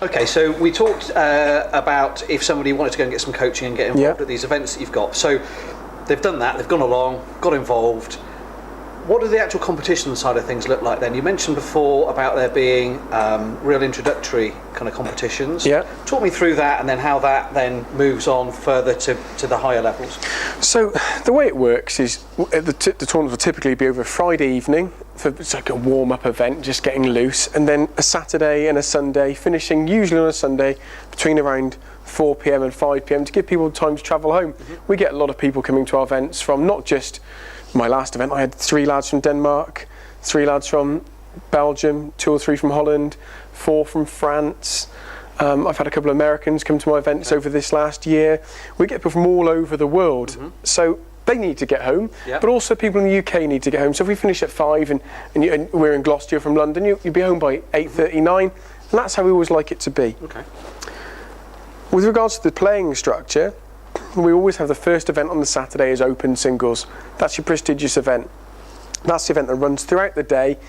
Okay, so we talked about if somebody wanted to go and get some coaching and get involved at these events that you've got. So they've done that, they've gone along, got involved. What do the actual competition side of things look like then? You mentioned before about there being real introductory kind of competitions. Yeah. Talk me through that and then how that then moves on further to the higher levels. So the way it works is the tournaments will typically be over a Friday evening. It's like a warm-up event, just getting loose, and then a Saturday and a Sunday, finishing usually on a Sunday between around 4 p.m. and 5 p.m. to give people time to travel home. Mm-hmm. We get a lot of people coming to our events from not just my last event. I had 3 lads from Denmark, 3 lads from Belgium, 2 or 3 from Holland, 4 from France. I've had a couple of Americans come to my events over this last year. We get people from all over the world. Mm-hmm. So they need to get home, but also people in the UK need to get home. So if we finish at 5 and we're in Gloucester from London, you'll be home by 8:39, and that's how we always like it to be. Okay. With regards to the playing structure, we always have the first event on the Saturday as open singles. That's your prestigious event. That's the event that runs throughout the day,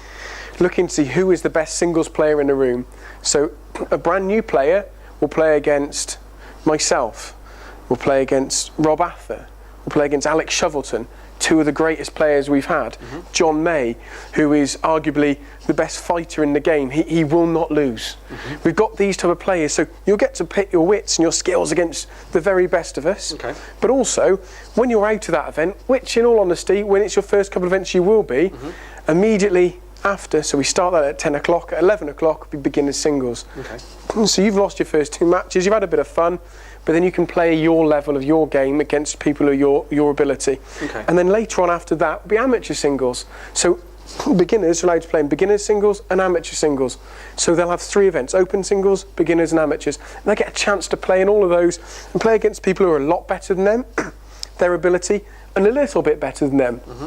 looking to see who is the best singles player in the room. So a brand new player will play against myself, will play against Rob Ather, will play against Alex Shovelton, 2 of the greatest players we've had. Mm-hmm. John May, who is arguably the best fighter in the game, he will not lose. Mm-hmm. We've got these type of players, so you'll get to pit your wits and your skills against the very best of us. Okay. But also, when you're out of that event, which in all honesty, when it's your first couple of events you will be, immediately after, so we start that at 10 o'clock, at 11 o'clock we begin as singles. Okay. So you've lost your first 2 matches, you've had a bit of fun, but then you can play your level of your game against people of your ability. Okay. And then later on after that will be amateur singles. So beginners are allowed to play in beginners singles and amateur singles. So they'll have 3 events, open singles, beginners and amateurs. And they get a chance to play in all of those and play against people who are a lot better than them, their ability, and a little bit better than them. Mm-hmm.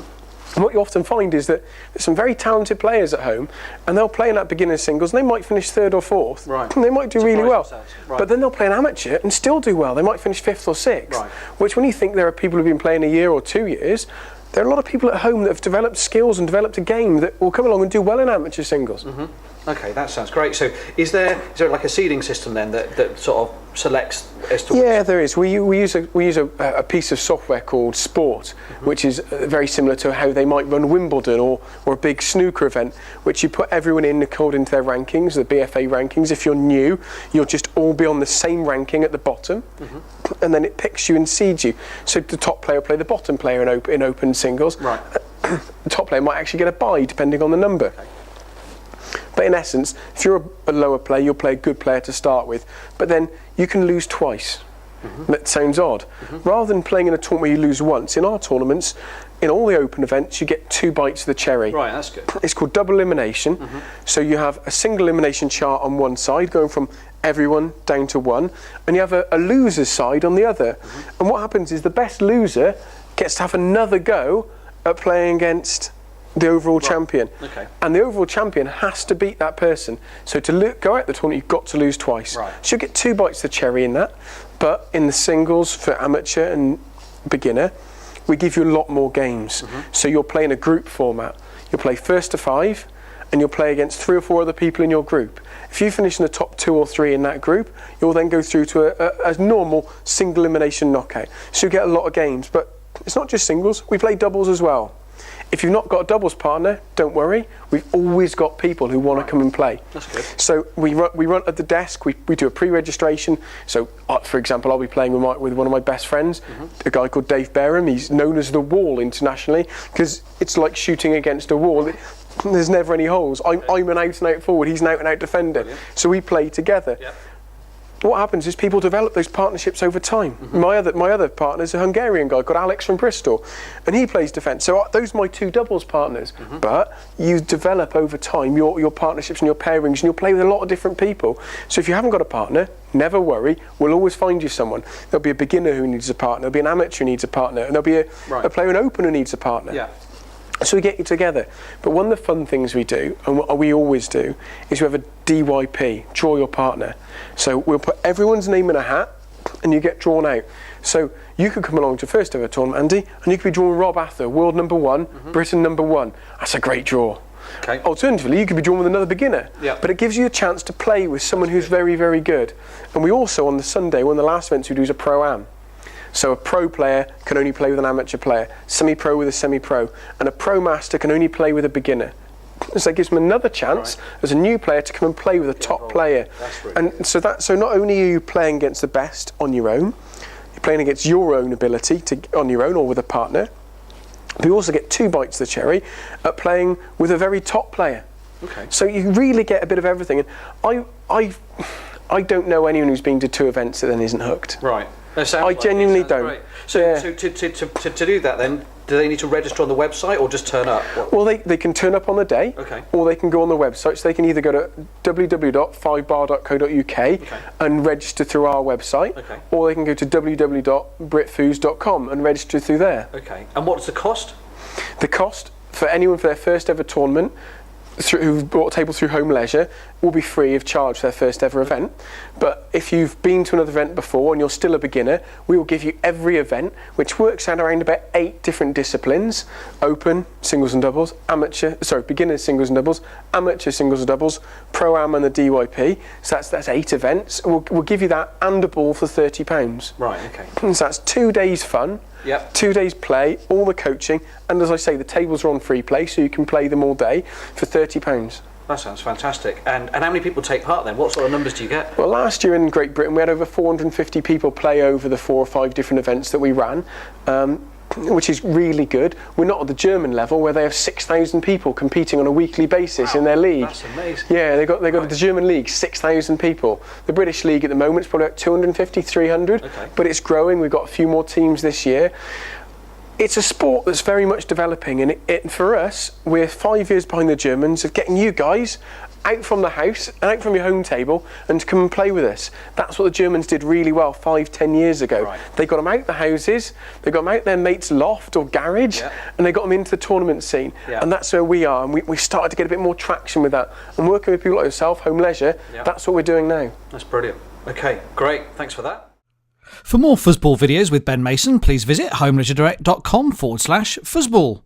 And what you often find is that there's some very talented players at home, and they'll play in that beginner singles, and they might finish 3rd or 4th. Right. And they might do really well. Right. But then they'll play an amateur and still do well. They might finish 5th or 6th. Right. Which, when you think there are people who've been playing a year or 2 years, there are a lot of people at home that have developed skills and developed a game that will come along and do well in amateur singles. Mm-hmm. Okay, that sounds great. So is there like a seeding system then that sort of selects as to... Yeah, there is. We use a piece of software called Sport, which is very similar to how they might run Wimbledon or a big snooker event, which you put everyone in according to their rankings, the BFA rankings. If you're new, you'll just all be on the same ranking at the bottom, and then it picks you and seeds you. So the top player will play the bottom player in open singles. Right. The top player might actually get a bye depending on the number. Okay. But in essence, if you're a lower player, you'll play a good player to start with. But then you can lose twice. That sounds odd. Rather than playing in a tournament where you lose once, in our tournaments, in all the open events, you get 2 bites of the cherry. Right, that's good. It's called double elimination. So you have a single elimination chart on one side, going from everyone down to 1, and you have a loser's side on the other. And what happens is the best loser gets to have another go at playing against the overall champion. Okay. And the overall champion has to beat that person. So to go out the tournament, you've got to lose twice. Right. So you'll get 2 bites of the cherry in that. But in the singles for amateur and beginner, we give you a lot more games. So you'll play in a group format. You'll play 1st to 5, and you'll play against 3 or 4 other people in your group. If you finish in the top 2 or 3 in that group, you'll then go through to a normal single elimination knockout. So you get a lot of games. But it's not just singles, we play doubles as well. If you've not got a doubles partner, don't worry. We've always got people who want to come and play. That's good. So we run at the desk. We do a pre-registration. So, for example, I'll be playing with one of my best friends, a guy called Dave Barham. He's known as the Wall internationally because it's like shooting against a wall. There's never any holes. I'm an out-and-out forward. He's an out-and-out defender. Brilliant. So we play together. Yep. What happens is people develop those partnerships over time. My other partner's a Hungarian guy called Alex from Bristol, and he plays defence. So those are my 2 doubles partners. But you develop over time your partnerships and your pairings, and you'll play with a lot of different people. So if you haven't got a partner, never worry. We'll always find you someone. There'll be a beginner who needs a partner. There'll be an amateur who needs a partner, and there'll be a player in open who needs a partner. Yeah. So we get you together. But one of the fun things we do, and what we always do, is we have a DYP, draw your partner. So we'll put everyone's name in a hat, and you get drawn out. So you could come along to first ever tournament, Andy, and you could be drawing Rob Ather, world number 1, Britain number 1. That's a great draw. Okay. Alternatively, you could be drawn with another beginner. Yeah. But it gives you a chance to play with someone who's very, very good. And we also, on the Sunday, one of the last events we do is a Pro-Am. So a pro player can only play with an amateur player, semi-pro with a semi-pro, and a pro master can only play with a beginner. So that gives them another chance as a new player to come and play with a top player. And so not only are you playing against the best on your own, you're playing against your own ability on your own or with a partner. But you also get 2 bites of the cherry at playing with a very top player. Okay. So you really get a bit of everything. And I don't know anyone who's been to 2 events that then isn't hooked. Right. I genuinely don't. Great. So, Yeah. so to do that then, do they need to register on the website or just turn up? Well, they can turn up on the day, or they can go on the website. So they can either go to www.5bar.co.uk and register through our website, or they can go to www.britfoos.com and register through there. Okay. And what's the cost? The cost for anyone for their first ever tournament who've bought a table through Home Leisure will be free of charge for their first ever event. But if you've been to another event before and you're still a beginner, we will give you every event, which works out around about 8 different disciplines: open, singles and doubles, beginner singles and doubles, amateur singles and doubles, Pro-Am and the DYP. So that's 8 events. We'll give you that and a ball for £30. Right, okay. So that's 2 days fun. Yep. 2 days play, all the coaching, and as I say, the tables are on free play, so you can play them all day for £30. That sounds fantastic. And how many people take part then? What sort of numbers do you get? Well, last year in Great Britain we had over 450 people play over the 4 or 5 different events that we ran, which is really good. We're not at the German level where they have 6,000 people competing on a weekly basis in their league. That's amazing. Yeah, they got the German league, 6,000 people. The British league at the moment is probably about 250, 300, but it's growing. We've got a few more teams this year. It's a sport that's very much developing, and for us, we're 5 years behind the Germans of getting you guys out from the house and out from your home table and to come and play with us. That's what the Germans did really well 5-10 years ago. Right. They got them out the houses, they got them out their mate's loft or garage, and they got them into the tournament scene. And that's where we are, and we started to get a bit more traction with that. And working with people like yourself, Home Leisure, that's what we're doing now. That's brilliant. Okay, great. Thanks for that. For more Foosball videos with Ben Mason, please visit homeLeisureDirect.com/Foosball.